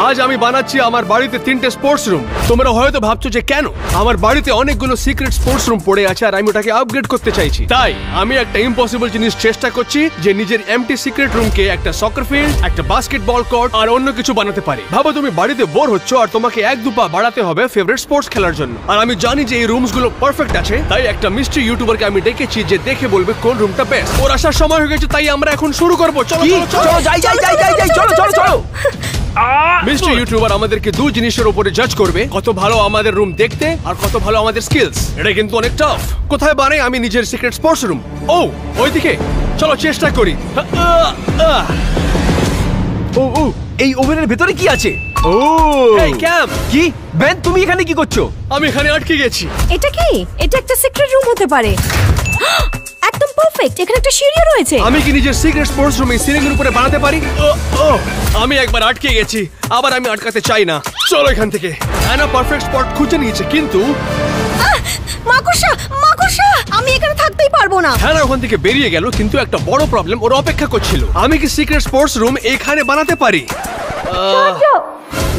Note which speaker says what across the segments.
Speaker 1: আজ আমি বানাচ্ছি আমার বাড়িতে 3টে স্পোর্টস রুম। তোমরা হয়তো ভাবছো যে কেন আমার বাড়িতে অনেকগুলো সিক্রেট স্পোর্টস রুম পড়ে আছে আর আমি ওটাকে আপগ্রেড করতে চাইছি। তাই আমি একটা ইম্পসিবল জিনিস চেষ্টা করছি যে নিজের এমটি সিক্রেট রুমকে একটা সকার ফিল্ড, একটা বাস্কেটবল কোর্ট আর অন্য কিছু বানাতে পারি। ভাবো তুমি বাড়িতে বোর হচ্ছ আর তোমাকে 1-2 পা বাড়াতে হবে ফেভারিট স্পোর্টস খেলার জন্য। আর আমি জানি যে এই রুমস গুলো পারফেক্ট আছে, তাই একটা মিস্ট্রি ইউটিউবারকে আমি ডেকেছি যে দেখে বলবে কোন রুমটা বেস্ট। ওর আসার সময় হয়ে গেছে, তাই আমরা এখন শুরু করব। চলো মিস্ট্রি ইউটিউবার আমাদেরকে 2 জিনিসের উপরে জাজ করবে, কত ভালো আমাদের রুম দেখতে আর কত ভালো আমাদের স্কিলস। এটা কিন্তু অনেক টাফ। কোথায় বানাই আমি নিজের সিক্রেট স্পোর্টস রুম? ও ওইদিকে, চলো চেষ্টা করি।
Speaker 2: ও এই ওভেনের ভেতরে কি আছে? ও
Speaker 1: এই ক্যাম,
Speaker 2: কি বেন তুমি এখানে কি করছো?
Speaker 1: আমি এখানে আটকে গেছি।
Speaker 3: এটা কি? এটা একটা সিক্রেট রুম হতে পারে। একদম পারফেক্ট। এখানে একটা সিঁড়িও রয়েছে।
Speaker 1: আমি কি নিজের সিক্রেট স্পোর্টস রুম এই সিলিং এর উপরে বানাতে পারি? আমি একবার আটকে গেছি, আবার আমি আটকাতে চাই না। চলো এখান থেকে। অ্যানা পারফেক্ট স্পট খুঁজে নিয়েছে, কিন্তু
Speaker 3: মাকড়সা মাকড়সা, আমি এখানে থাকতেই পারবো না।
Speaker 1: হ্যাঁ ওখান থেকে বেরিয়ে গেল, কিন্তু একটা বড় প্রবলেম ওর অপেক্ষা করছিল। আমি কি সিক্রেট স্পোর্টস রুম এখানে বানাতে পারি?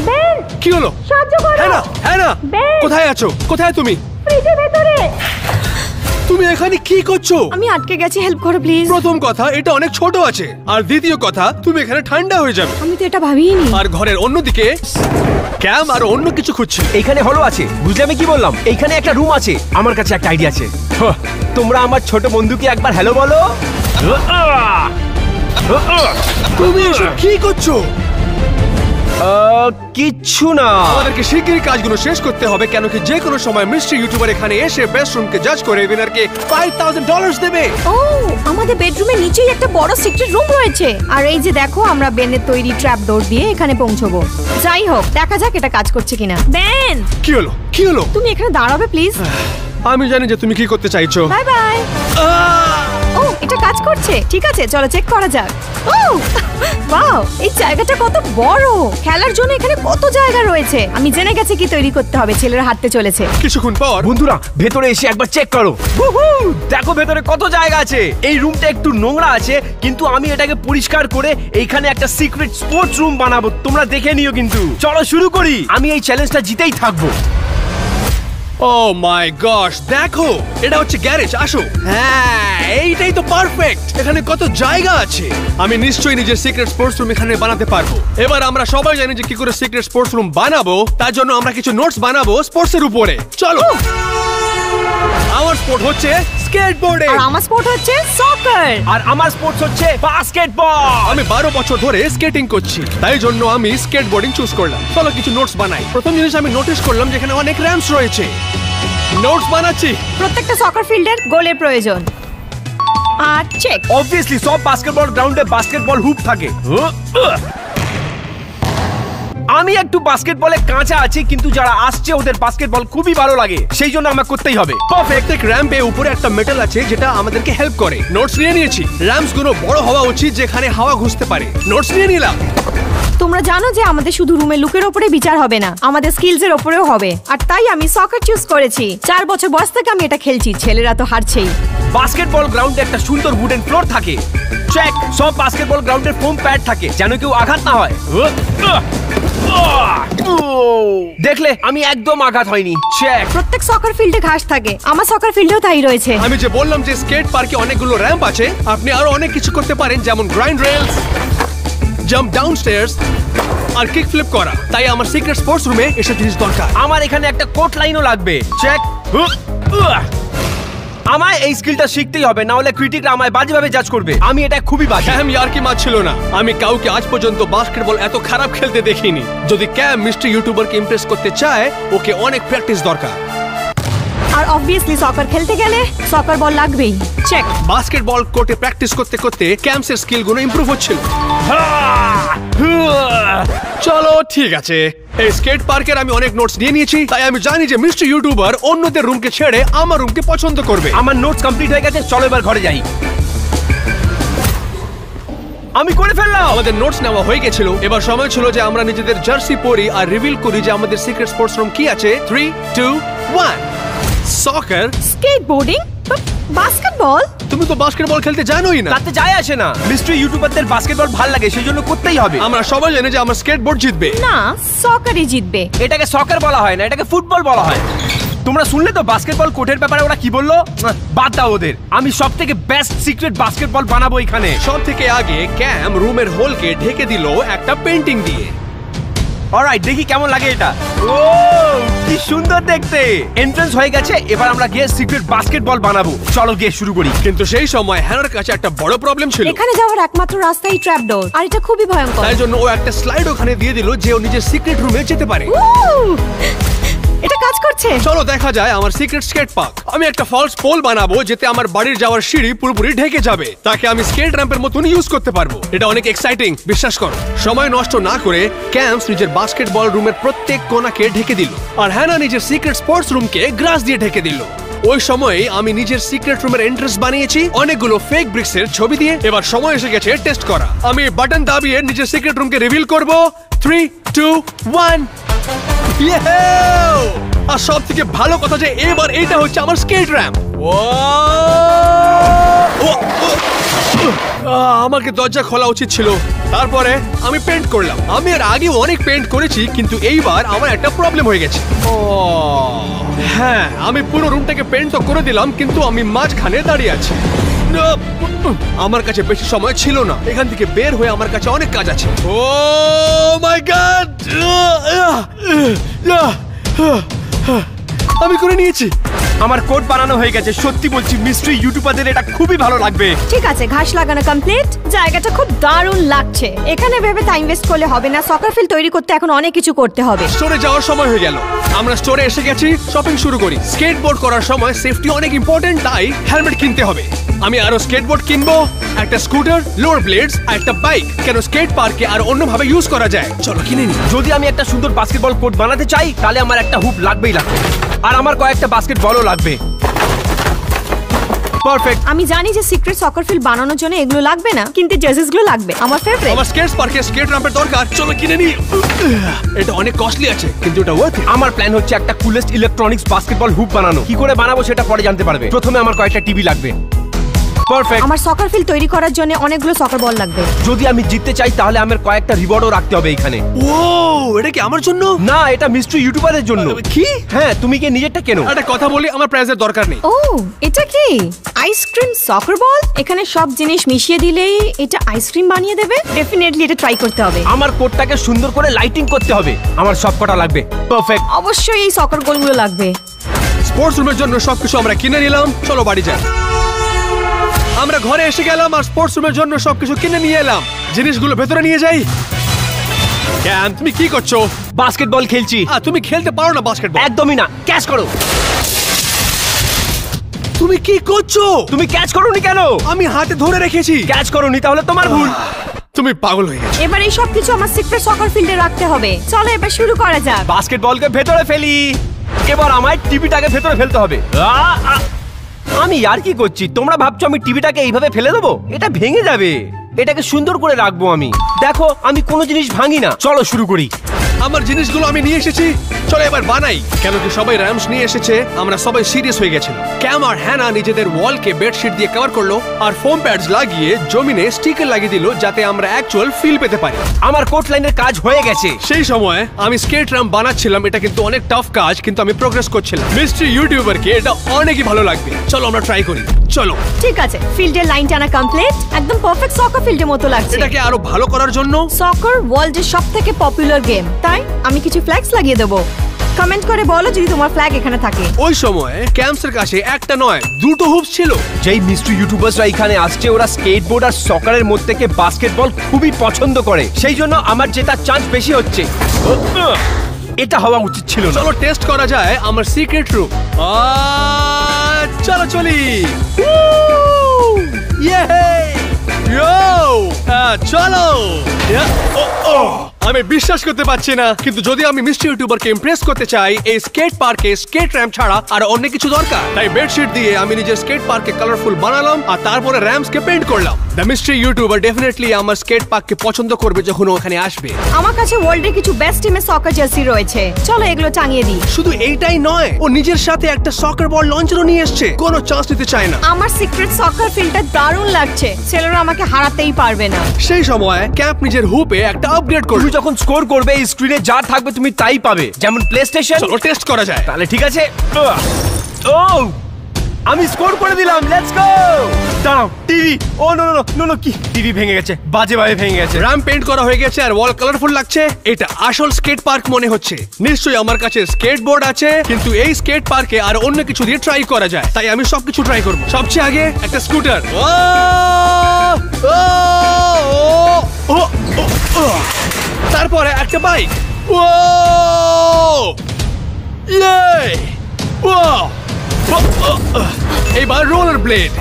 Speaker 3: বেন,
Speaker 1: কি হলো?
Speaker 3: সাহায্য করো।
Speaker 1: হ্যাঁ
Speaker 3: বেন,
Speaker 1: কোথায় আছো? কোথায় তুমি?
Speaker 3: ফ্রিজের ভেতরে।
Speaker 1: তুমি এখানে কি করছো?
Speaker 3: আমি আটকে গেছি, হেল্প করো প্লিজ।
Speaker 1: প্রথম কথা, এটা অনেক ছোট আছে, আর দ্বিতীয় কথা, তুমি এখানে ঠান্ডা হয়ে যাবে।
Speaker 3: আমি তো এটা ভাবিনি।
Speaker 1: আর ঘরের অন্যদিকে ক্যাম আর অন্য কিছু খুঁজছে।
Speaker 2: এইখানে হলো আছে, বুঝলে আমি কি বললাম? এইখানে একটা রুম আছে। আমার কাছে একটা আইডিয়া আছে। তোমরা আমার ছোট বন্ধুকে একবার হ্যালো বলো।
Speaker 1: তুমি এসব কি করছো?
Speaker 2: কিচ্ছু না।
Speaker 1: আমাদেরকে শিগগিরই কাজগুলো শেষ করতে হবে, কেন কি যে কোনো সময় মিস্ট্রি ইউটিউবার এখানে এসে বেস্ট রুমকে জাজ করে উইনারকে $5000 দেবে।
Speaker 3: ও, আমাদের বেডরুমের নিচেই একটা বড় সিক্রেট রুম রয়েছে। আর এই যে দেখো, আমরা বেনের তৈরি ট্র্যাপ ডোর দিয়ে এখানে পৌঁছবো। যাই হোক, দেখা যাক এটা কাজ করছে কিনা। বেন,
Speaker 1: কি হলো?
Speaker 3: তুমি এখানে দাঁড়াবে প্লিজ?
Speaker 1: আমি জানি যে তুমি কি করতে চাইছো।
Speaker 3: Bye bye. ও, এটা কাজ করছে। ঠিক আছে, চলো চেক করা যাক। ও ওয়াও, এই জায়গাটা কত বড়। খেলার জন্য এখানে কত জায়গা রয়েছে। আমি জেনে গেছি কি তৈরি করতে হবে। ছেলেরা হাঁটতে চলেছে।
Speaker 1: কিছুক্ষণ পর
Speaker 2: বন্ধুরা ভেতরে এসে একবার চেক করো। দেখো ভেতরে কত জায়গা আছে। এই রুমটা একটু নোংরা আছে, কিন্তু আমি এটাকে পরিষ্কার করে এইখানে একটা সিক্রেট স্পোর্টস রুম বানাবো। তোমরা দেখে নিও কিন্তু। চলো শুরু করি। আমি এই চ্যালেঞ্জটা জিতেই থাকবো।
Speaker 1: ও মাই গশ, দেখো এটা হচ্ছে গ্যারেজ। আসো। হ্যাঁ, এইটাই তো পারফেক্ট। এখানে কত জায়গা আছে। আমি নিশ্চয়ই নিজের সিক্রেট স্পোর্টস রুম এখানে বানাতে পারবো। এবার আমরা সবাই জানি যে কি করে সিক্রেট স্পোর্টস রুম বানাবো। তার জন্য আমরা কিছু নোটস বানাবো স্পোর্টস এর উপরে। চলো। আমার স্পোর্ট হচ্ছে স্কেটবোর্ডিং,
Speaker 3: আর আমার স্পোর্ট হচ্ছে সকার,
Speaker 2: আর আমার স্পোর্টস হচ্ছে বাস্কেটবল।
Speaker 1: আমি 12 বছর ধরে স্কেটিং করছি, তাই জন্য আমি স্কেটবোর্ডিং চুজ করলাম। চলো কিছু নোটস বানাই। প্রথম জিনিস আমি নোটিস করলাম যেখানে অনেক র্যাম্পস রয়েছে। নোটস বানাচ্ছি।
Speaker 3: প্রত্যেকটা সকার ফিল্ডের গোলের প্রয়োজন। আর চেক।
Speaker 2: অবভিয়াসলি সব বাস্কেটবল গ্রাউন্ডে বাস্কেটবল হুপ থাকে। আমি একটু বাস্কেটবলে কাঁচা আছি, কিন্তু যারা আসছে ওদের বাস্কেটবল খুবই ভালো লাগে, সেই জন্য আমাকে করতেই হবে।
Speaker 1: প্রত্যেক র্যাম্পে উপরে একটা মেটাল আছে যেটা আমাদেরকে হেল্প করে। নোটস নিয়ে নিয়েছি। র্যাম্পস গুলো বড় হওয়া উচিত যেখানে হাওয়া ঘুষতে পারে। নোটস নিয়ে নিলাম।
Speaker 3: তোমরা জানো যে আমাদের শুধু রুমের লুকের উপরে বিচার হবে না, আমাদের স্কিলস এর উপরেও হবে। আর তাই আমি সকার চুজ করেছি। 4 বছর বয়স থেকে আমি এটা খেলছি। ছেলেরা তো হারছেই।
Speaker 2: বাস্কেটবল গ্রাউন্ডে একটা সুন্দর উডেন ফ্লোর থাকে। চেক। সব বাস্কেটবল গ্রাউন্ডে ফোম প্যাড থাকে যেন কেউ আঘাত না হয়। দেখলে আমি একদম আঘাত হয়নি। চেক।
Speaker 3: প্রত্যেক সকার ফিল্ডে ঘাস থাকে। আমার সকার ফিল্ডেও তাই রয়েছে।
Speaker 1: আমি যে বললাম যে স্কেট পার্কে অনেকগুলো র্যাম্প আছে, আপনি আরো অনেক কিছু করতে পারেন, যেমন grind rails, jump down stairs আর কিক ফ্লিপ করা। তাই আমার সিক্রেট স্পোর্টস রুমে এসব জিনিস দরকার।
Speaker 2: আমার এখানে একটা কোট লাইনও লাগবে। চেক। আমায় এই স্কিলটা শিখতেই হবে, না হলে ক্রিটিকরা আমায় বাজেভাবে জাজ করবে। আমি এটা খুবই বাজে।
Speaker 1: ক্যাম ইয়ার্কি মারছিল না। আমি কাউকে আজ পর্যন্ত বাস্কেটবল এত খারাপ খেলতে দেখিনি। যদি ক্যাম মিস্ট্রি ইউটিউবারকে ইমপ্রেস করতে চায়, ওকে অনেক প্র্যাকটিস দরকার।
Speaker 3: আর অবভিয়াসলি সকার খেলতে গেলে সকার বল লাগবেই। চেক।
Speaker 1: বাস্কেটবল কোর্টে প্র্যাকটিস করতে করতে ক্যাম্পসের স্কিলগুলো ইমপ্রুভ হচ্ছিল। চলো ঠিক আছে। এই স্কেট পার্কের আমি অনেক নোটস নিয়ে নিয়েছি, তাই আমি জানি যে মিস্টার ইউটিউবার অন্যদের রুমকে ছেড়ে আমার রুমকে পছন্দ করবে।
Speaker 2: আমার নোটস কমপ্লিট হয়ে গেছে। চলো এবার ঘরে যাই। আমি করে ফেললাম।
Speaker 1: আমাদের নোটস নেওয়া হয়ে গেছিল। এবার সময় ছিল যে আমরা নিজেদের জার্সি পরি আর রিভিল করি যে আমাদের সিক্রেট স্পোর্টস রুম কি আছে। 3, 2, 1। সকার,
Speaker 3: স্কেটবোর্ডিং, বাস্কেটবল।
Speaker 1: তুমি তো বাস্কেটবল খেলতে জানোই না।
Speaker 2: তাতে যায় আসে না, মিস্ট্রি ইউটিউবারদের বাস্কেটবল ভালো লাগে, সেই জন্য করতেই হবে।
Speaker 1: আমরা সবাই জানি যে আমার স্কেটবোর্ড জিতবে।
Speaker 3: না, সকারই জিতবে।
Speaker 2: এটাকে সকার বলা হয় না, এটাকে ফুটবল বলা হয়। তোমরা শুনলে তো বাস্কেটবল কোর্টের ব্যাপারে ওরা কি বললো? বাদ দাও ওদের, আমি সব থেকে বেস্ট সিক্রেট বাস্কেটবল বানাবো এখানে।
Speaker 1: সব থেকে আগে ক্যাম রুমের হোলকে ঢেকে দিল একটা পেন্টিং দিয়ে।
Speaker 2: অলরাইট, দেখি কেমন লাগে এটা। ও কি সুন্দর দেখতে। এন্ট্রান্স হয়ে গেছে, এবার আমরা গিয়ে সিক্রেট বাস্কেটবল বানাবো। চলো গিয়ে শুরু করি।
Speaker 1: কিন্তু সেই সময় হ্যানার কাছে একটা বড় প্রবলেম ছিল।
Speaker 3: এখানে যাওয়ার একমাত্র রাস্তা এই ট্র্যাপ ডোর, আর এটা খুবই ভয়ঙ্কর।
Speaker 1: তাই জন্য ও একটা স্লাইড ওখানে দিয়ে দিল যে ও নিজের সিক্রেট রুমে যেতে পারে।
Speaker 3: এটা কাজ করছে।
Speaker 1: চলো দেখা যায় আমার সিক্রেট স্কেট পার্ক। আমি একটা ফলস পোল বানাবো যেতে আমার বাড়ির যাওয়ার সিঁড়ি পুরোপুরি ঢেকে যাবে, তাকে আমি স্কেট র্যাম্পের মতন ইউজ করতে পারবো। এটা অনেক এক্সাইটিং, বিশ্বাস করো। সময় নষ্ট না করে ক্যাম্পস নিজের বাস্কেটবল রুমের প্রত্যেক কোণাকে ঢেকে দিল, আর হ্যানা নিজের সিক্রেট স্পোর্টস রুমকে গ্রাস দিয়ে ঢেকে দিল। ওই সময় আমি নিজের সিক্রেট রুমের এন্ট্রেন্স বানিয়েছি অনেকগুলো ফেক ব্রিক্স এর ছবি দিয়ে। এবার সময় এসে গেছে টেস্ট করা। আমি বাটন দাবিয়ে নিজের সিক্রেট রুমকে রিভিল করব। 3, 2, 1। আর সব থেকে ভালো কথা যে এবার এটা হচ্ছে আমার স্কেট র্যাম্প। আমাকে দরজা খোলা উচিত ছিল। তারপরে আমি পেন্ট করলাম। আমি এর আগেও অনেক পেন্ট করেছি, কিন্তু এইবার আমার একটা প্রবলেম হয়ে গেছে। হ্যাঁ, আমি পুরো রুমটাকে পেন্ট তো করে দিলাম, কিন্তু আমি মাঝখানে দাঁড়িয়ে আছি। আমার কাছে বেশি সময় ছিল না, এখান থেকে বের হয়ে আমার কাছে অনেক কাজ আছে। ও মাই গড, আমি করে নিয়েছি।
Speaker 2: আমার কোড বানানো হয়ে গেছে। সত্যি বলছি, মিস্ট্রি ইউটিউবারদের এটা খুবই ভালো লাগবে।
Speaker 3: ঠিক আছে, ঘাস লাগানো কমপ্লিট। জায়গাটা খুব দারুণ লাগছে। এখানে ভেবে টাইম ওয়েস্ট করলে হবে না, সকার ফিল্ড তৈরি করতে এখন অনেক কিছু করতে হবে।
Speaker 1: স্টোরে যাওয়ার সময় হয়ে গেল। আমরা স্টোরে এসে গেছি, শপিং শুরু করি। স্কেটবোর্ড করার সময় সেফটি অনেক ইম্পর্টেন্ট, তাই হেলমেট কিনতে হবে। আমি আরো স্কেটবোর্ড কিনবো, একটা স্কুটার, লোয়ার ব্লেডস আর একটা বাইক। কেন স্কেট পার্কে আর অন্যভাবে ইউজ করা যায়। চলো কিনে নি।
Speaker 2: যদি আমি একটা সুন্দর বাস্কেটবল কোর্ট বানাতে চাই, তাহলে আমার একটা হুপ লাগবেই লাগবে, আর আমার কয়েকটা বাস্কেটবলও লাগবে। পারফেক্ট।
Speaker 3: আমি জানি যে সিক্রেট সকার ফিল্ড বানানোর জন্য এগুলো লাগবে না, কিন্তু জার্সিস গুলো লাগবে। আমার ফেভারিট।
Speaker 1: আমার স্কেট পার্কে স্কেট র্যাম্পের দরকার। চলো কিনে নি। এটা অনেক কস্টলি আছে, কিন্তু এটা ওয়ার্থ ইট।
Speaker 2: আমার প্ল্যান হচ্ছে একটা কুলেস্ট ইলেকট্রনিক্স বাস্কেটবল হুপ বানানো। কি করে বানাবো সেটা পরে জানতে পারবে। প্রথমে আমার কয়েকটা টিভি লাগবে। পারফেক্ট।
Speaker 3: আমার সকার ফিল্ড তৈরি করার জন্য অনেকগুলো সকার বল লাগবে।
Speaker 2: যদি আমি জিততে চাই তাহলে আমার কয়েকটা রিওয়ার্ডও রাখতে হবে এখানে।
Speaker 1: ও, এটা কি আমার জন্য?
Speaker 2: না, এটা মিস্ট্রি ইউটিউবারের জন্য।
Speaker 1: কি?
Speaker 2: হ্যাঁ, তুমি কি নিজেরটা কেন?
Speaker 1: একটা কথা বলি, আমার প্রাইজের দরকার নেই।
Speaker 3: ও, এটা কি আইসক্রিম সকার বল? এখানে সব জিনিস মিশিয়ে দিলেই এটা আইসক্রিম বানিয়ে দেবে। ডেফিনেটলি এটা ট্রাই করতে হবে।
Speaker 2: আমার কোডটাকে সুন্দর করে লাইটিং করতে হবে। আমার সব কটা লাগবে। পারফেক্ট।
Speaker 3: অবশ্যই এই সকার বলগুলো লাগবে।
Speaker 1: স্পোর্টস রুমের জন্য সবকিছু আমরা কিনে নিলাম। চলো বাড়ি যাই। আমরা ঘরে এসে গেলাম আর স্পোর্টস রুমের জন্য সবকিছু কিনে নিয়ে এলাম। জিনিসগুলো ভেতরে নিয়ে যাই। ক্যাম, তুমি কি করছো?
Speaker 2: বাস্কেটবল খেলছি।
Speaker 1: তুমি খেলতে পারো না বাস্কেটবল।
Speaker 2: একদমই না। ক্যাচ করো।
Speaker 1: তুমি কি করছো?
Speaker 2: তুমি ক্যাচ করোনি কেন?
Speaker 1: আমি হাতে ধরে রেখেছি।
Speaker 2: ক্যাচ করোনি, তাহলে তোমার ভুল।
Speaker 1: তুমি পাগল হয়ে গেছো।
Speaker 3: এবার এই সব কিছু আমার সিক্রেট সকার ফিল্ডে রাখতে হবে। চলো এবার শুরু করা যাক।
Speaker 2: বাস্কেটবলকে ভেতরে ফেলি। এবার আমায় টিভিটাকে ভেতরে ফেলতে হবে। আমি আর কি করছি? তোমরা ভাবছো আমি টিভিটাকে এইভাবে ফেলে দেবো? এটা ভেঙে যাবে। এটাকে সুন্দর করে রাখবো আমি। দেখো, আমি কোনো জিনিস ভাঙি না। চলো শুরু করি।
Speaker 1: আমার জিনিসগুলো আমি নিয়ে এসেছি, চলো এবার বানাই। কেন কি সবাই র্যাম্পস নিয়ে এসেছে, আমরা সবাই সিরিয়াস হয়ে গেছিলাম। ক্যাম আর হ্যানা নিজেদের ওয়ালকে বেডশিট দিয়ে কভার করলো আর ফোম প্যাডস লাগিয়ে জমিনে স্টিকার লাগিয়ে দিল, যাতে আমরা অ্যাকচুয়াল ফিল পেতে পারি।
Speaker 2: আমার কোট লাইনের কাজ হয়ে গেছে।
Speaker 1: সেই সময় আমি স্কেট র্যাম্প বানাচ্ছিলাম। এটা কিন্তু অনেক টাফ কাজ, কিন্তু আমি প্রোগ্রেস করছিলাম। মিস্ট্রি ইউটিউবারকে এটা অনেকই ভালো লাগবে। চলো আমরা ট্রাই করি। চলো।
Speaker 3: ঠিক আছে, ফিল্ডের লাইন টানা কমপ্লিট। একদম পারফেক্ট সকার ফিল্ডের মতো লাগছে।
Speaker 1: এটাকে আরো ভালো করার জন্য
Speaker 3: সকার ওয়ার্ল্ডের সবথেকে পপুলার গেম, তাই আমি কিছু ফ্ল্যাগস লাগিয়ে দেবো। কমেন্ট করে বলো যদি তোমার ফ্ল্যাগ এখানে থাকে।
Speaker 1: ওই সময় ক্যাম্পসের কাছে একটা নয়, দুটো হুপস ছিল।
Speaker 2: যেই মিস্ট্রি ইউটিউবাররা এখানে আসছে, ওরা স্কেটবোর্ড আর সকারের মধ্যে থেকে বাস্কেটবল খুবই পছন্দ করে। সেই জন্য আমার জেতার চান্স বেশি হচ্ছে। এটা হওয়া উচিত ছিল না।
Speaker 1: চলো টেস্ট করা যায় আমার সিক্রেট রুম। চলো চলি। চলো। আমি বিশ্বাস করতে পারছি না, কিন্তু যদি আমি মিস্টার ইউটিউবারকে ইমপ্রেস করতে চাই, এই স্কেট পার্কে স্কেট র্যাম্প ছাড়া আর অনেক কিছু দরকার। তাই বেডশিট দিয়ে আমি নিজের স্কেট পার্কে কালারফুল বানালাম আর তারপরে র্যাম্পসকে পেইন্ট করলাম। দ্য মিস্টার ইউটিউবার ডেফিনেটলি আমার স্কেট পার্ককে পছন্দ করবে যখন ও ওখানে আসবে।
Speaker 3: আমার কাছে ওয়ার্ল্ডের কিছু বেস্ট টিমের সকার জার্সি রয়েছে, চলো এগুলো টাঙিয়ে দিই।
Speaker 1: শুধু এইটাই নয়, ও নিজের সাথে একটা সকার বল লঞ্চারও নিয়ে এসেছে, কোনো চান্স নিতে চায় না।
Speaker 3: আমার সিক্রেট সকার ফিল্ডটা দারুণ লাগছে, ছেলেরা আমাকে হারাতেই পারবে না।
Speaker 1: সেই সময় ক্যাম্প নিজের হুপে একটা আপগ্রেড করবে।
Speaker 2: তুমি যখন স্কোর করবে এই স্ক্রিনে যা থাকবে তুমি তাই পাবে, যেমন প্লে স্টেশন।
Speaker 1: চলো টেস্ট করা যায়।
Speaker 2: তাহলে ঠিক আছে। ও আমি স্কোর করে দিলাম, লেটস গো। দাঁড়াও, টিভি। ও নো নো নো নো, কি টিভি ভেঙে গেছে, বাজে ভাবে ভেঙে গেছে।
Speaker 1: র্যাম্প পেইন্ট করা হয়ে গেছে আর ওয়াল কালারফুল লাগছে। এটা আসল স্কেট পার্ক মনে হচ্ছে। নিশ্চয়ই আমার কাছে স্কেটবোর্ড আছে, কিন্তু এই স্কেট পার্কে আর অন্য কিছু দিয়ে ট্রাই করা যায়, তাই আমি সবকিছু ট্রাই করব। সবচেয়ে আগে একটা স্কুটার, তারপরে একটা বাইক, এইবার roller blade.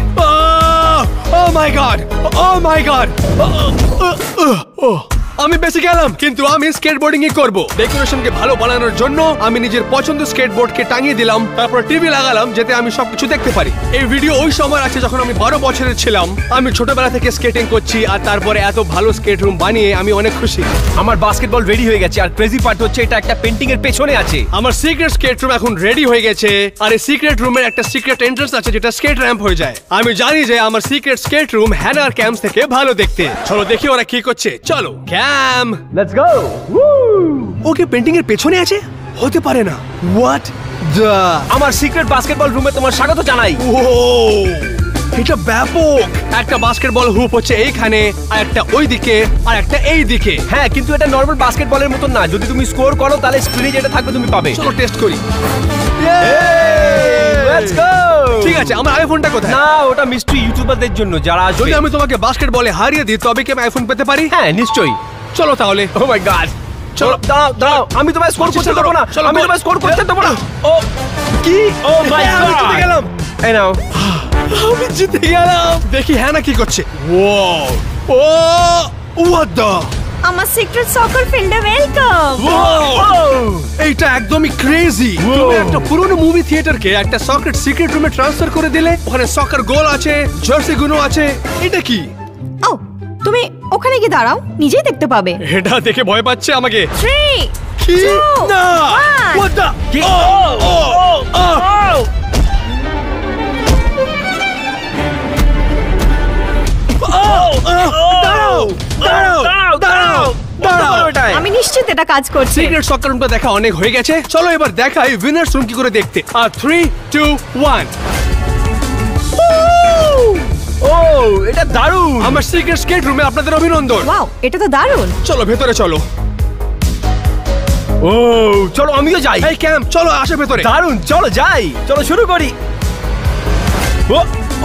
Speaker 1: Oh my god! Oh my god! আমি বেঁচে গেলাম, কিন্তু আমি স্কেটবোর্ডিং ই করব। ডেকোরেশনকে ভালো বানানোর জন্য আমি নিজের পছন্দ স্কেটবোর্ডকে টাঙিয়ে দিলাম, তারপর টিভি লাগালাম যাতে আমি সবকিছু দেখতে পারি। এই ভিডিও ওই সময় আছে যখন আমি 12 বছরের ছিলাম। আমি ছোটবেলা থেকে স্কেটিং করছি আর তারপরে এত ভালো স্কেট রুম বানিয়ে আমি অনেক খুশি।
Speaker 2: আমার বাস্কেটবল রেডি হয়ে গেছে, আর ক্রেজি পার্ট হচ্ছে এটা একটা পেন্টিং এর পেছনে আছে।
Speaker 1: আমার সিক্রেট স্কেট রুম এখন রেডি হয়ে গেছে, আর এই সিক্রেট রুমের একটা সিক্রেট এন্ট্রান্স আছে যেটা স্কেট র্যাম্প হয়ে যায়। আমি জানি যে আমার সিক্রেট স্কেট রুম হ্যানার ক্যাম্প থেকে ভালো দেখতে। চলো দেখি ওরা কি করছে। চলো camp,
Speaker 2: let's go.
Speaker 1: Okay painting এর পেছনে আছে? হতে পারে না। What the?
Speaker 2: আমার সিক্রেট বাস্কেটবল রুমে তোমার স্বাগত জানাই।
Speaker 1: ও এটা ব্যাপক। একটা বাস্কেটবল হুপ হচ্ছে এইখানে, আর একটা ওইদিকে, আর একটা এই দিকে।
Speaker 2: হ্যাঁ, কিন্তু এটা নরমাল বাস্কেটবলের মতন না। যদি তুমি স্কোর করো তাহলে স্ক্রিনে যেটা থাকবে তুমি পাবে।
Speaker 1: চলো টেস্ট করি।
Speaker 2: Let's go.
Speaker 1: ঠিক আছে, আমার আইফোনটা কোথায়?
Speaker 2: না, ওটা মিস্ট্রি ইউটিউবারদের জন্য যারা আসবে।
Speaker 1: যদি আমি তোমাকে বাস্কেটবলে হারিয়ে দিই তবে কি আমি আইফোন পেতে পারি?
Speaker 2: হ্যাঁ নিশ্চয়ই।
Speaker 1: চলো তাহলে।
Speaker 2: ও মাই গড।
Speaker 1: চলো
Speaker 2: দাঁড়াও দাঁড়াও, আমি তোমায় স্কোর করতে দেবো না। আমি তোমায় স্কোর করতে দেবো না। ও কি? ও মাই গড,
Speaker 1: আমি জিতে গেলাম।
Speaker 2: এই নাও।
Speaker 1: আমি জিতে গেলাম। দেখি হ্যাঁ না কি করছে। Wow, oh what the?
Speaker 3: আমার সিক্রেট সকার ফিল্ডে ওয়েলকাম।
Speaker 1: এইটা একদমই ক্রেজি। তুমি একটা পুরনো মুভি থিয়েটারকে একটা সকেট সিক্রেট রুমে ট্রান্সফার করে দিলে। ওখানে সকার গোল আছে, জার্সি গুলো আছে। এটা কি?
Speaker 3: ও তুমি ওখানে কি দাঁড়াও, নিজেই দেখতে পাবে।
Speaker 1: এটা দেখে ভয় পাচ্ছে আমাকে।
Speaker 3: 3
Speaker 1: কি?
Speaker 3: 2
Speaker 1: না,
Speaker 3: 1
Speaker 1: what the?
Speaker 2: কি?
Speaker 1: দাঁড়াও, দাঁড়াও, দাঁড়াও, দাঁড়াও।
Speaker 3: আমি নিশ্চিত এটা কাজ করছে।
Speaker 1: সিক্রেট সকার রুমটা দেখা অনেক হয়ে গেছে। চলো এবার দেখাই উইনার্স রুম কি করে দেখতে। আর 3 2 1।
Speaker 2: ও এটা দারুণ।
Speaker 1: আমার সিক্রেট স্কেট রুমে আপনাদের অভিনন্দন।
Speaker 3: ওয়াও, এটা তো দারুণ।
Speaker 1: চলো ভেতরে চলো।
Speaker 2: ও চলো আমিও যাই।
Speaker 1: এই ক্যাম্প, চলো আসো ভেতরে।
Speaker 2: দারুণ, চলো যাই। চলো শুরু করি। ও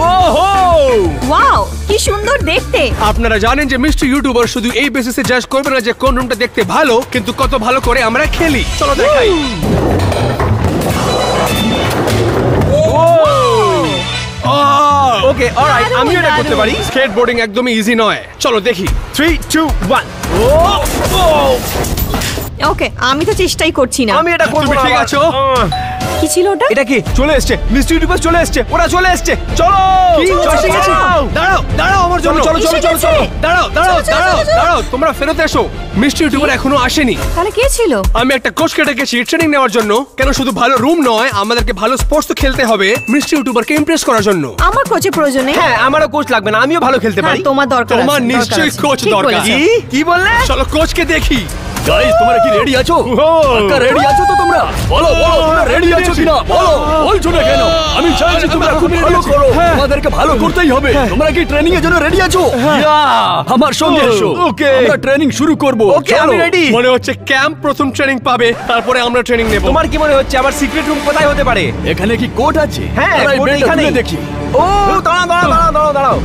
Speaker 2: ওহো,
Speaker 3: ওয়াও কি সুন্দর দেখতে।
Speaker 1: আপনারা জানেন যে মিস্টার ইউটিউবার শুধু এই বেসিসে জাজ করবে না যে কোন রুমটা দেখতে ভালো, কিন্তু কত ভালো করে আমরা খেলি। চলো দেখাই।
Speaker 2: ওকে অলরাইট, আমি এটা করতে পারি।
Speaker 1: স্কেটবোর্ডিং একদমই ইজি নয়। চলো দেখি।
Speaker 2: 3 2 1।
Speaker 3: ওকে, আমি তো চেষ্টাই করছি না।
Speaker 2: আমি এটা করব।
Speaker 1: তুমি ঠিক
Speaker 2: আবার।
Speaker 1: আছো?
Speaker 3: কি ছিল ওটা?
Speaker 2: এটা কি? চলে এসেছে, মিস্টার ইউটিউবার চলে এসেছে। ওরা চলে এসেছে। চলো
Speaker 1: কি?
Speaker 3: চলো,
Speaker 1: এসে গেছে?
Speaker 3: চলো।
Speaker 1: দাঁড়াও, দাঁড়াও আমার জন্য।
Speaker 2: চলো, চলো,
Speaker 3: এসে
Speaker 2: চলো,
Speaker 3: গেছে।
Speaker 2: চলো।
Speaker 1: দাঁড়াও, দাঁড়াও,
Speaker 3: চলো, চলো,
Speaker 1: দাঁড়াও,
Speaker 3: চলো, চলো।
Speaker 1: দাঁড়াও। তোমরা ফেরত এসো। মিস্টার ইউটিউবার এখনো আসেনি।
Speaker 3: তাহলে কে ছিল?
Speaker 1: আমি একটা কোচকে ডেকেছি ট্রেনিং নেওয়ার জন্য। কেন শুধু ভালো রুম নয়, আমাদেরকে ভালো স্পোর্টস তো খেলতে হবে মিস্টার ইউটিউবারকে ইমপ্রেস করার জন্য।
Speaker 3: আমার কোচের প্রয়োজন নেই।
Speaker 2: হ্যাঁ, আমারও কোচ লাগবে না, আমিও ভালো খেলতে
Speaker 3: হ্যাঁ,
Speaker 2: পারি।
Speaker 3: তোমার দরকার আছে।
Speaker 1: তোমার
Speaker 3: দরকার
Speaker 1: নিশ্চয়ই
Speaker 3: আছে।
Speaker 1: কোচ
Speaker 3: ঠিক
Speaker 1: দরকার।
Speaker 3: বলেছো।
Speaker 2: কি কি বললে?
Speaker 1: চলো কোচকে দেখি।
Speaker 4: গাইস, তোমরা কি রেডি আছো? পাক্কা রেডি আছো তো তোমরা? বলো বলো, তোমরা রেডি আছো কিনা বলো। বলছো না কেন? আমি চাইছি তোমরা খুব ভালো করো। তোমাদেরকে ভালো করতেই হবে। তোমরা কি ট্রেনিং এর জন্য রেডি আছো? আমার সঙ্গে এসো।
Speaker 2: ওকে।
Speaker 4: আমরা ট্রেনিং শুরু করব।
Speaker 2: ওকে, আমি রেডি।
Speaker 1: মনে হচ্ছে ক্যাম্প প্রথম ট্রেনিং পাবে, তারপরে আমরা ট্রেনিং নেব।
Speaker 2: তোমার কি মনে হচ্ছে আমার সিক্রেট রুম কোথায় হতে পারে?
Speaker 4: এখানে কি কোড আছে?
Speaker 2: হ্যাঁ,
Speaker 4: দাঁড়াও,
Speaker 2: কোড
Speaker 4: বেলটা
Speaker 2: এখানেই।
Speaker 4: খুলে দেখি।
Speaker 2: ও দাঁড়াও দাঁড়াও দাঁড়াও দাঁড়াও দাঁড়াও,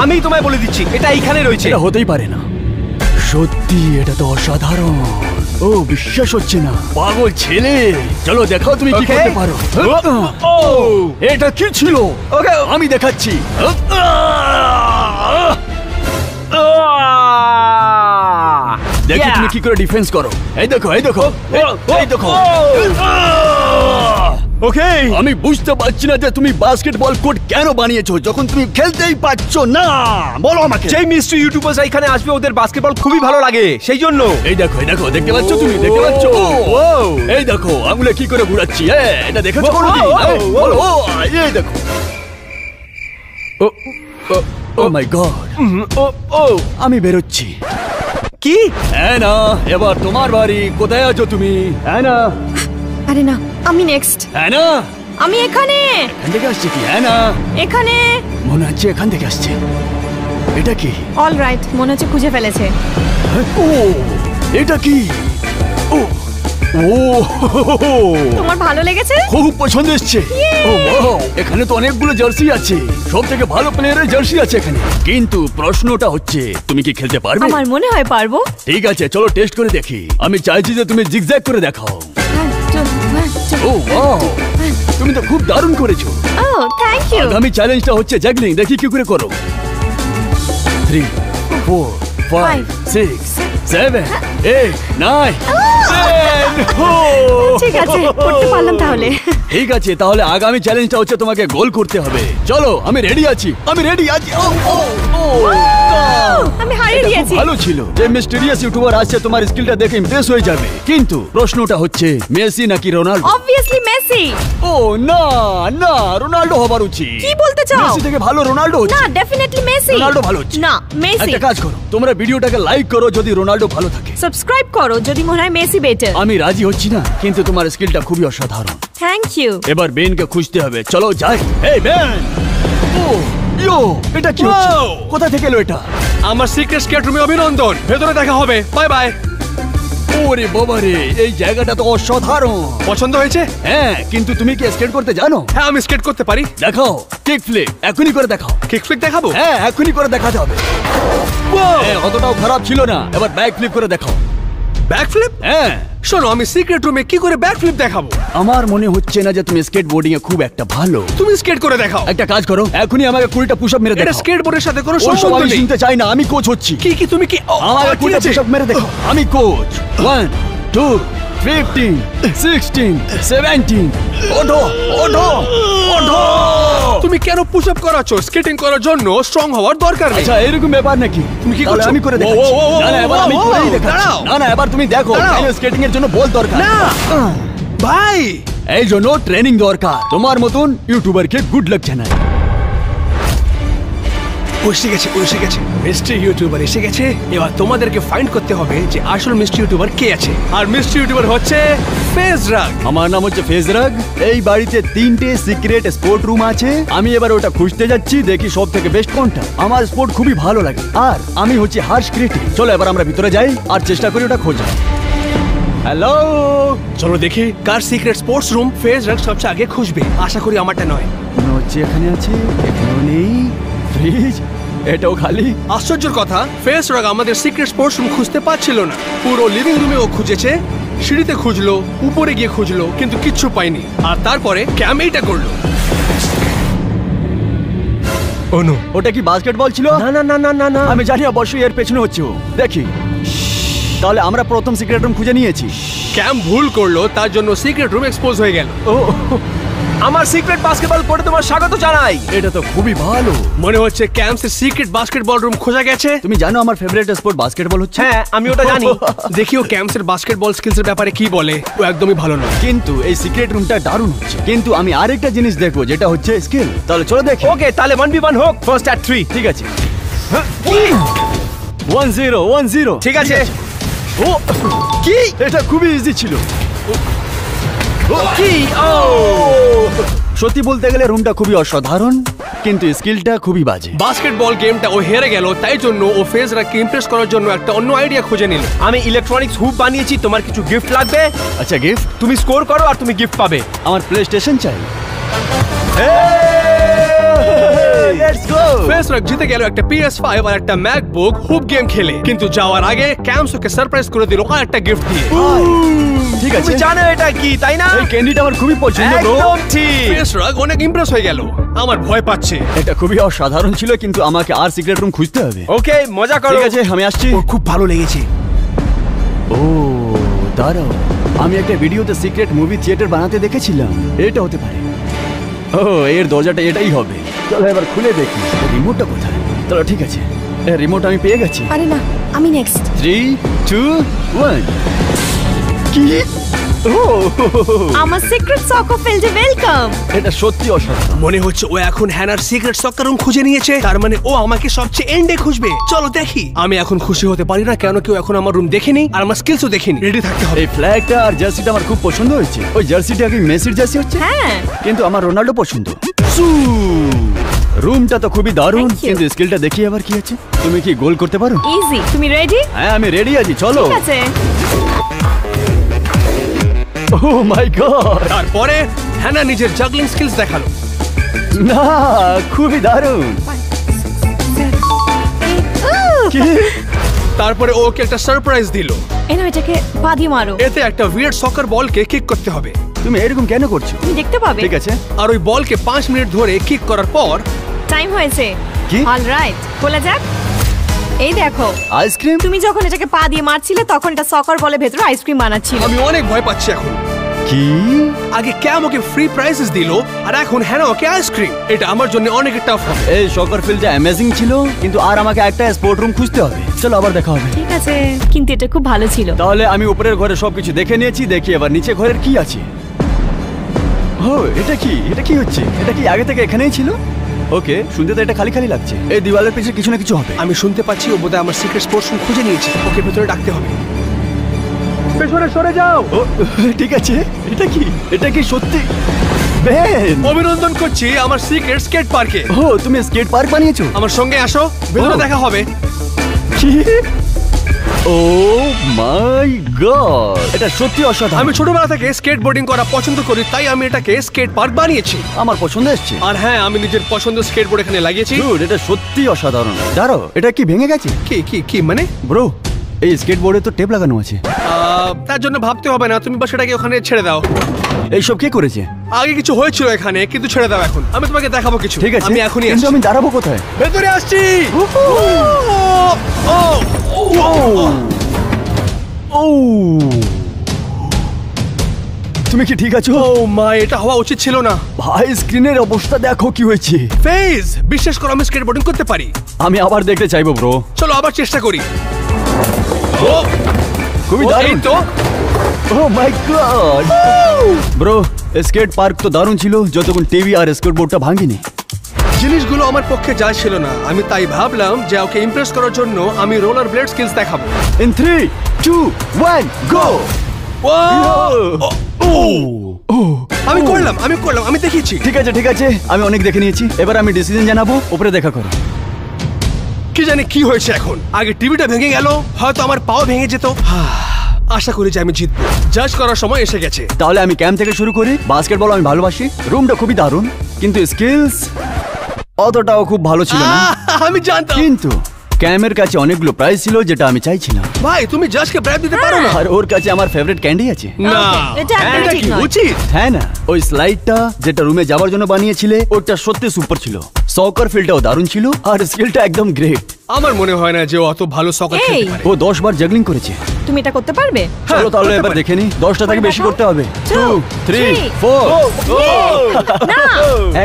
Speaker 2: আমি তোমায় বলে দিচ্ছি এটা এইখানে রয়েছে।
Speaker 4: এটা হতেই পারে না। সত্যি এটা তো অসাধারণ। ও বিশ্বাস হচ্ছে না। পাগল ছেলে, চলো দেখাও তুমি কি
Speaker 2: Okay.
Speaker 4: করতে পারো।
Speaker 2: ও
Speaker 4: এটা কি ছিল?
Speaker 2: ওকে,
Speaker 4: আমি দেখাচ্ছি। দেখো
Speaker 2: Yeah.
Speaker 4: তুমি কি করে ডিফেন্স করো। এই দেখো এই দেখো এই দেখো।
Speaker 2: ওকে
Speaker 4: আমি বুঝতে পারছি না যে তুমি বাস্কেটবল কোর্ট কেন বানিয়েছো যখন তুমি খেলতেই পারছো না। বলো আমাকে।
Speaker 2: সেই মিস্ট্রি ইউটিউবাররা এখানে আসবে, ওদের বাস্কেটবল খুবই ভালো লাগে, সেই জন্য।
Speaker 4: এই দেখো দেখতে পাচ্ছ তুমি, দেখতে পাচ্ছ? এই দেখো আঙুলে কি করে ঘুরাচ্ছি, এটা দেখেছো কোনোদিন? বলো এই দেখো। ও মাই গড, আমি বেরোচ্ছি।
Speaker 2: কি?
Speaker 4: হ্যাঁ না, এবার তোমার বাড়ি। কোথায় আছো তুমি? হ্যাঁ না,
Speaker 3: আরে না, আমি নেক্সট।
Speaker 4: হ্যাঁ না,
Speaker 3: আমি এখানে
Speaker 4: এখান থেকে আসছে কি? হ্যাঁ না,
Speaker 3: এখানে।
Speaker 4: মনে হচ্ছে এখান থেকে আসছে। এটা কি?
Speaker 3: অল রাইট, মনে হচ্ছে খুঁজে ফেলেছে।
Speaker 4: ও এটা কি? ও ও
Speaker 3: তোমার ভালো লেগেছে?
Speaker 4: খুব পছন্দ এসছে। ও ওয়াও, এখানে তো অনেকগুলো জার্সি আছে, সব থেকে ভালো প্লেয়ারের জার্সি আছে এখানে। কিন্তু প্রশ্নটা হচ্ছে তুমি কি খেলতে পারবে?
Speaker 3: আমার মনে হয় পারবো।
Speaker 4: ঠিক আছে, চলো টেস্ট করে দেখি। আমি চাইছি যে তুমি জিগজ্যাগ করে দেখাও। ও ওয়াও, তুমি তো খুব দারুণ করেছো।
Speaker 3: ও থ্যাংক ইউ।
Speaker 4: আগামী চ্যালেঞ্জটা হচ্ছে জ্যাগলিং, দেখি কি করে করো। 3 4 5 6 7 8 9
Speaker 3: ঠিক আছে, করতে পারলাম তাহলে।
Speaker 4: ঠিক আছে, তাহলে আগামী চ্যালেঞ্জটা হচ্ছে তোমাকে গোল করতে হবে। চলো, আমি রেডি আছি, আমি রেডি আছি।
Speaker 3: আমি হারিয়ে
Speaker 4: এটা খুব
Speaker 3: দিয়েছি।
Speaker 4: ভালো ছিল যে মিস্টেরিয়াস ইউটিউবার আসছে, তোমার স্কিলটা দেখে ইমপ্রেস হয়ে যাবে। কিন্তু প্রশ্নটা হচ্ছে মেসি নাকি রোনাল্ডো?
Speaker 3: Obviously Messi.
Speaker 4: ও না না, রোনাল্ডো হবার উচিত।
Speaker 3: কি বলতে চাও?
Speaker 4: মেসি থেকে ভালো রোনাল্ডো হচ্ছে।
Speaker 3: না, ডেফিনেটলি মেসি।
Speaker 4: রোনাল্ডো ভালো হচ্ছে।
Speaker 3: না, মেসি।
Speaker 4: একটা কাজ করো, তোমরা ভিডিওটাকে লাইক করো যদি রোনাল্ডো ভালো থাকে।
Speaker 3: সাবস্ক্রাইব করো যদি মনে হয় মেসি বেটার।
Speaker 4: আমি রাজি হচ্ছি না, কিন্তু তোমার স্কিলটা খুবই অসাধারণ।
Speaker 3: Thank you.
Speaker 4: এবার বেনকে খুঁজতে হবে, চলো যাই। এই বেন! ও ইয়ো, এটা কি হচ্ছে?
Speaker 1: Wow!
Speaker 4: কোথা থেকে এলো এটা?
Speaker 1: আমার সিক্রেট স্কেট রুমে অভিনন্দন, ভেতরে দেখা হবে, বাই বাই।
Speaker 4: ওরে বাবা রে, এই জায়গাটা তো অসাধারণ।
Speaker 1: পছন্দ হয়েছে?
Speaker 4: হ্যাঁ, কিন্তু তুমি কি স্কেট করতে জানো?
Speaker 1: হ্যাঁ, আমি স্কেট করতে পারি।
Speaker 4: দেখাও, কিক ফ্লিপ এখনই করে দেখাও।
Speaker 1: কিক ফ্লিক দেখাবো?
Speaker 4: হ্যাঁ, এখনই করে দেখাতে হবে। হ্যাঁ, অতটাও খারাপ ছিল না। এবার ব্যাক ফ্লিপ করে দেখাও।
Speaker 1: Back flip?
Speaker 4: হ্যাঁ,
Speaker 1: শোনো, আমি সিক্রেট রুমে কি করে ব্যাক ফ্লিপ দেখাবো?
Speaker 4: আমার মনে হচ্ছে না যে তুমি স্কেট বোর্ডিং এ খুব একটা ভালো।
Speaker 1: তুমি স্কেট করে দেখাও।
Speaker 4: একটা কাজ করো, এখনই আমাকে 20টা পুশ আপ মেরে
Speaker 1: এটা
Speaker 4: দেখাও।
Speaker 1: স্কেটবোর্ডের সাথে কোনো
Speaker 4: ওসব
Speaker 1: সম্বন্ধ
Speaker 4: আমি
Speaker 1: নেই।
Speaker 4: শুনতে চাই না, আমি কোচ হচ্ছি।
Speaker 1: কি তুমি কি
Speaker 4: আমাকে
Speaker 1: ঠিক
Speaker 4: 20টা
Speaker 1: আছে।
Speaker 4: পুশ আপ মেরে দেখো। আমি কোচ। 1 2 15 16 17 ওঠো ওঠো ওঠো।
Speaker 1: তুমি কেন পুশ আপ করাচ্ছ? স্কেটিং করার জন্য স্ট্রং হওয়ার দরকার নেই।
Speaker 4: আচ্ছা, এরকম ব্যাপার নাকি?
Speaker 1: তুমি কি
Speaker 4: তাহলে
Speaker 1: করছো?
Speaker 4: আমি করে
Speaker 1: ও,
Speaker 4: দেখাচ্ছি।
Speaker 1: ও, ও, ও,
Speaker 4: না না, এবার আমি
Speaker 1: ও, ও,
Speaker 4: করেই
Speaker 1: ও,
Speaker 4: দেখাচ্ছি।
Speaker 1: দাঁড়াও।
Speaker 4: না না, এবার তুমি দেখো,
Speaker 1: দাঁড়াও।
Speaker 4: স্কেটিং এর জন্য বল দরকার।
Speaker 1: না ভাই,
Speaker 4: এই জন্য ট্রেনিং দরকার। তোমার মতন ইউটিউবারকে গুড লাক জানাই।
Speaker 1: এসে গেছে মিস্ট্রি ইউটিউবার এসে গেছে। এবার তোমাদেরকে ফাইন্ড করতে হবে যে আসল মিস্ট্রি ইউটিউবার কে আছে। আর মিস্ট্রি ইউটিউবার হচ্ছে ফেজরাগ।
Speaker 4: আমার নাম হচ্ছে ফেজরাগ। এই বাড়িতে 3টে সিক্রেট স্পোর্ট রুম আছে। আমি এবার ওটা খুঁজতে যাচ্ছি, দেখি সব থেকে বেস্ট কোনটা। আমার স্পোর্ট খুবই ভালো লাগে, আর আমি হচ্ছে হার্শ ক্রিয়েটিভ। চলো এবার আমরা ভিতরে যাই আর চেষ্টা করি ওটা খোঁজা। হ্যালো,
Speaker 1: চলো দেখি কার সিক্রেট স্পোর্টস রুম ফেজরাগ সবচেয়ে আগে খুঁজবে। আশা করি আমারটা নয়।
Speaker 4: মনে হচ্ছে এখানে আছে, এখানেও নেই। ফ্রিজ, এটাও খালি।
Speaker 1: আশ্চর্যের কথা, ফেজরাগ আমাদের সিক্রেট স্পোর্টস রুম খুঁজতে পাচ্ছিল না। পুরো লিভিং রুমে ও খুঁজেছে, সিঁড়িতে খুঁজলো, উপরে গিয়ে খুঁজলো, কিন্তু কিচ্ছু পাইনি। আর তারপরে ক্যাম এইটা করলো। অনু,
Speaker 4: ওটা কি বাস্কেটবল ছিল?
Speaker 2: না না না না না না।
Speaker 4: আমি জানি অবশ্যই এর পেছনে হচ্ছে ও। দেখি, তাহলে আমরা প্রথম সিক্রেট রুম খুঁজে নিয়েছি।
Speaker 1: ক্যাম ভুল করলো, তার জন্য সিক্রেট রুম এক্সপোজ হয়ে গেল।
Speaker 2: ও, আমার সিক্রেট বাস্কেটবল কোর্টে তোমার স্বাগত জানাই।
Speaker 4: এটা তো খুবই ভালো।
Speaker 1: মনে হচ্ছে ক্যাম্পসের সিক্রেট বাস্কেটবল রুম খোঁজা গেছে।
Speaker 4: তুমি জানো আমার ফেভারিট স্পোর্ট বাস্কেটবল হচ্ছে?
Speaker 2: হ্যাঁ, আমি ওটা জানি।
Speaker 1: দেখিও ক্যাম্পসের বাস্কেটবল স্কিলসের ব্যাপারে কি বলে। ও একদমই ভালো নয়।
Speaker 4: কিন্তু এই সিক্রেট রুমটা দারুণ হচ্ছে। কিন্তু আমি আরেকটা জিনিস দেখবো, যেটা হচ্ছে স্কিল। তাহলে চলো দেখি।
Speaker 2: ওকে, তাহলে 1v1 হোক, ফার্স্ট অ্যাট 3।
Speaker 4: ঠিক আছে। 1-0
Speaker 2: ঠিক আছে।
Speaker 4: ও কি, এটা খুবই ইজি ছিল।
Speaker 2: কি? ও,
Speaker 4: সত্যি বলতে গেলে রুমটা খুবই অসাধারণ, কিন্তু স্কিলটা খুবই বাজে।
Speaker 1: বাস্কেটবল গেমটা ও হেরে গেল, তাই জন্য ও ফেজরাগকে ইমপ্রেস করার জন্য একটা অন্য আইডিয়া খুঁজে নিল।
Speaker 2: আমি ইলেকট্রনিক্স হুপ বানিয়েছি, তোমার কিছু গিফট লাগবে।
Speaker 4: আচ্ছা, গিফট?
Speaker 2: তুমি স্কোর করো আর তুমি গিফট পাবে।
Speaker 4: আমার প্লে স্টেশন চাই। Let's go.
Speaker 1: ফেজরাগ জিতে গেল একটা PS5 আর একটা ম্যাকবুক হুপ গেম খেলে। কিন্তু যাওয়ার আগে ক্যাম্পস ওকে সারপ্রাইজ করে দিল আর একটা গিফট দিয়ে।
Speaker 4: ঠিক আছে,
Speaker 2: তুমি জানো এটা কি, তাই না?
Speaker 4: এই ক্যান্ডিটা আমার খুবই পছন্দ ব্রো।
Speaker 2: একদম ঠিক।
Speaker 1: ফেজরাগ অনেক ইমপ্রেস হয়ে গেল। আমার ভয় পাচ্ছে।
Speaker 4: এটা খুবই অসাধারণ ছিল, কিন্তু আমাকে আর সিক্রেট রুম খুঁজতে হবে।
Speaker 2: ওকে, মজা করো।
Speaker 4: ঠিক আছে, আমি আসছি।
Speaker 1: ওর খুব ভালো লেগেছে।
Speaker 4: ও দাঁড়াও, আমি একটা ভিডিওতে সিক্রেট মুভি থিয়েটার বানাতে দেখেছিলাম, এটা হতে পারে। ও এর দরজাটা এটাই হবে। চলো এবার খুলে দেখি রিমোটটা কোথায়। চলো ঠিক আছে, রিমোট আমি পেয়ে গেছি।
Speaker 3: আরে না, আমি নেক্সট।
Speaker 4: 3, 2, 1। কি? ও
Speaker 3: আমার সিক্রেট সকার ফিল্ডে ওয়েলকাম।
Speaker 4: এটা সত্যি অসাধারণ।
Speaker 1: মনে হচ্ছে ও এখন হ্যানার সিক্রেট সকার রুম খুঁজে নিয়েছে, তার মানে ও আমাকে সবচেয়ে এন্ডে খুঁজবে। চলো দেখি। আমি এখন খুশি হতে পারি না, কেন কেউ এখন আমার রুম দেখেনি আর আমার স্কিলসও দেখেনি। রেডি থাকতে হবে।
Speaker 4: এই ফ্ল্যাগটা আর জার্সিটা আমার খুব পছন্দ হয়েছে। ওই জার্সিটা কি মেসির জার্সি হচ্ছে?
Speaker 3: হ্যাঁ।
Speaker 4: কিন্তু আমার রোনাল্ডো পছন্দ। রুমটা তো খুবই দারুণ,
Speaker 3: Thank you.
Speaker 4: কিন্তু স্কিলটা দেখি আবার কি আছে। তুমি কি গোল করতে পারো?
Speaker 3: ইজি। তুমি রেডি?
Speaker 4: হ্যাঁ আমি রেডি আছি, চলো।
Speaker 3: ঠিক আছে।
Speaker 4: ও মাই গড,
Speaker 1: তারপরে হ্যানা নিজের জাগলিং স্কিলস দেখালো।
Speaker 4: না খুবই দারুণ। কি?
Speaker 1: তারপরে ও ওকে একটা সারপ্রাইজ দিল।
Speaker 3: এনো এটাকে পা দিয়ে মারো।
Speaker 1: এতে একটা উইয়ার্ড সকার বলকে কিক করতে হবে।
Speaker 4: তুমি এরকম কেন করছো?
Speaker 3: তুমি দেখতে পাবে।
Speaker 4: ঠিক আছে।
Speaker 1: আর ওই বলকে 5 মিনিট ধরে কিক করার পর
Speaker 3: টাইম হয়েছে।
Speaker 4: কি?
Speaker 3: অলরাইট, খোলা যাক। এই দেখো,
Speaker 4: আইসক্রিম?
Speaker 3: তুমি যখন এটাকে পা দিয়ে মারছিলে তখন এটা সকার বলে ভেতরে আইসক্রিম বানাচ্ছিল।
Speaker 1: আমি অনেক ভয় পাচ্ছি এখন।
Speaker 4: কি?
Speaker 1: আগে ক্যাম ওকে ফ্রি প্রাইসেস দিল আর এখন হ্যানা ওকে আইসক্রিম। এটা আমার জন্য অনেক টাফ হবে।
Speaker 4: এই সকার ফিল্ডটা অ্যামেজিং ছিল, কিন্তু আর আমাকে একটা স্পোর্ট রুম খুঁজতে হবে। চলো আবার দেখা হবে।
Speaker 3: ঠিক আছে, কিন্তু এটা খুব ভালো ছিল।
Speaker 4: তাহলে আমি উপরের ঘরে সবকিছু দেখে নিয়েছি, দেখি এবার নিচে ঘরের কি আছে। ও এটা কি? এটা কি হচ্ছে? এটা কি আগে থেকে এখানেই ছিল? ওকে, শুনতে তো এটা খালি খালি লাগছে। এই দিওয়ালের পিছনে কিছু না কিছু হবে।
Speaker 1: আমি শুনতে পাচ্ছি ও বোধহয় আমার সিক্রেট স্পোর্টস রুম খুঁজে নিয়েছে। ওকে ভেতরে ডাকতে হবে। পেছনে সরে যাও।
Speaker 4: ও ঠিক আছে। এটা কি? এটা কি সত্যি? বেন,
Speaker 1: অভিনন্দন করছি আমার সিক্রেট স্কেট পার্কে।
Speaker 4: ও তুমি স্কেট পার্ক বানিয়েছো?
Speaker 1: আমার সঙ্গে আসো, ভেতরে
Speaker 4: ও।
Speaker 1: দেখা হবে।
Speaker 4: কি? ও মাই গড, এটা সত্যি অসাধারণ।
Speaker 1: আমি ছোটবেলা থেকে স্কেট বোর্ডিং করা পছন্দ করি, তাই আমি এটাকে স্কেট পার্ক বানিয়েছি।
Speaker 4: আমার পছন্দ এসছে।
Speaker 1: আর হ্যাঁ, আমি নিজের পছন্দ স্কেট বোর্ড এখানে লাগিয়েছি।
Speaker 4: Dude, এটা সত্যি অসাধারণ। দাঁড়াও, এটা কি ভেঙে গেছে?
Speaker 1: কি কি কি মানে?
Speaker 4: ব্রো, এই স্কেট বোর্ডে তো টেপ লাগানো আছে।
Speaker 1: তার জন্য ভাবতে হবে না, তুমি বাস এটাকে ওখানে ছেড়ে দাও।
Speaker 4: এইসব কে করেছে?
Speaker 1: আগে কিছু হয়েছিল এখানে, কিন্তু ছেড়ে দাও এখন। আমি তোমাকে দেখাবো কিছু।
Speaker 4: ঠিক আছে,
Speaker 1: আমি এখনই
Speaker 4: কিন্তু
Speaker 1: আসছি।
Speaker 4: আমি দাঁড়াবো কোথায়?
Speaker 1: ভেতরে আসছি।
Speaker 4: ও তুমি কি ঠিক আছো?
Speaker 1: ও মা, এটা হওয়া উচিত ছিল না।
Speaker 4: ভাই স্ক্রিনের অবস্থা দেখো কি হয়েছে।
Speaker 1: ফেজ, বিশ্বাস করো আমি স্কেট বোর্ডিং করতে পারি।
Speaker 4: আমি আবার দেখতে চাইবো ব্রো।
Speaker 1: চলো আবার চেষ্টা করি। ও
Speaker 4: খুবই
Speaker 1: ও, এই
Speaker 4: দারুণ
Speaker 1: তো।
Speaker 4: ও মাই গড ব্রো, স্কেট পার্ক তো দারুণ ছিল যতক্ষণ টিভি আর স্কেট বোর্ডটা ভাঙিনি।
Speaker 1: জিনিসগুলো আমার পক্ষে যা ছিল না, আমি তাই ভাবলাম যে ওকে ইমপ্রেস করার জন্য আমি রোলার ব্লেড স্কিলস দেখাবো।
Speaker 4: ইন 3, 2, 1 গো।
Speaker 1: আমি করলাম, আমি দেখিয়েছি।
Speaker 4: ঠিক আছে ঠিক আছে, আমি অনেক দেখে নিয়েছি। এবার আমি ডিসিশন জানাবো, উপরে দেখা করো।
Speaker 1: কি জানি কি হয়েছে এখন। আগে টিভিটা ভেঙে গেল, হয়তো আমার পাও ভেঙে যেত। আশা করি যে আমি জিতবো। জাজ করার সময় এসে গেছে।
Speaker 4: তাহলে আমি ক্যাম্প থেকে শুরু করি। বাস্কেটবল আমি ভালোবাসি, রুমটা খুবই দারুণ, কিন্তু স্কিলস অতটাও খুব ভালো ছিল না।
Speaker 1: আমি জানতাম।
Speaker 4: কিন্তু ক্যামের কাছে অনেকগুলো প্রাইজ ছিল যেটা আমি চাইছিলাম,
Speaker 1: ভাই তুমি জাজকে ব্রাইব দিতে পারো না।
Speaker 4: আর ওর কাছে আমার ফেভারিট ক্যান্ডি আছে।
Speaker 1: না,
Speaker 3: এটা একদমই
Speaker 1: এটা
Speaker 3: ঠিক
Speaker 1: কি
Speaker 3: নয়।
Speaker 1: উচিত?
Speaker 4: হ্যাঁ না, ওই স্লাইডটা যেটা রুমে যাওয়ার জন্য বানিয়েছিলে ওটা সত্যি সুপার ছিল। সকার ফিল্ডটাও দারুণ ছিল, আর স্কিলটা একদম গ্রেট।
Speaker 1: আমার মনে হয় না যে ও অত ভালো সকার
Speaker 3: এই।
Speaker 1: খেলতে পারে।
Speaker 4: ও 10 বার জাগলিং করেছে।
Speaker 3: তুমি এটা করতে পারবে?
Speaker 4: চলো তাহলে
Speaker 1: করতে
Speaker 4: এবার
Speaker 1: পারি।
Speaker 4: দেখে নি, 10টা থেকে বেশি করতে হবে। 2, 3,
Speaker 3: 3,
Speaker 4: 4
Speaker 3: না,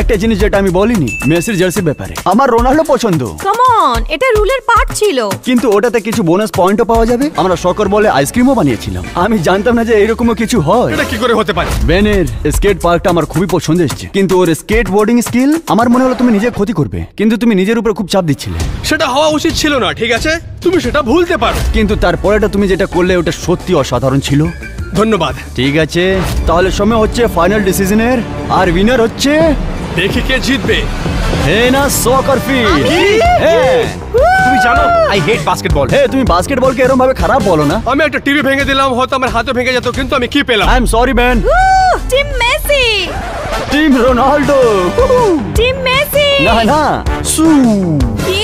Speaker 4: একটা জিনিস যেটা আমি বলিনি মেসির জার্সির ব্যাপারে, আমার রোনাল্ডো পছন্দ,
Speaker 3: কাম অন, এটা রুলের পার্ট ছিল।
Speaker 4: কিন্তু ওটাতে কিছু বোনাস পয়েন্টও পাওয়া যাবে। আমরা শকর বলে আইসক্রিমও বানিয়েছিলাম। আমি জানতাম না যে এরকমও কিছু হয়।
Speaker 1: এটা কি করে হতে পারে?
Speaker 4: বেনের স্কেট পার্কটা আমার খুবই পছন্দ এসেছে, কিন্তু ওর স্কেট বোর্ডিং স্কিল আমার মনে হলো তুমি নিজে ক্ষতি করবে, কিন্তু তুমি নিজের উপর খুব চাপ দিচ্ছিলে।
Speaker 1: সেটা হওয়া উচিত ছিল না, ঠিক আছে? তুমি সেটা ভুলতে পারো।
Speaker 4: কিন্তু তারপরেটা তুমি যেটা করলে ওটা সত্যি অসাধারণ ছিল।
Speaker 1: ধন্যবাদ।
Speaker 4: ঠিক আছে, তাহলে সময় হচ্ছে ফাইনাল ডিসিশনের, আর উইনার হচ্ছে
Speaker 1: দেখি কে জিতবে।
Speaker 4: হেনা সকার ফিল্ড। হ্যাঁ
Speaker 2: তুমি জানো আই হেট বাস্কেটবল।
Speaker 4: হ্যাঁ, তুমি বাস্কেটবলকে এরকম ভাবে খারাপ বলো না।
Speaker 1: আমি একটা টিভি ভেঙে দিলাম, হয়তো আমার হাতে ভেঙে যেত, কিন্তু আমি কি পেলাম?
Speaker 4: I am sorry man.
Speaker 3: Team Messi,
Speaker 4: team Ronaldo.
Speaker 3: Team Messi.
Speaker 4: না না, সু
Speaker 3: কি?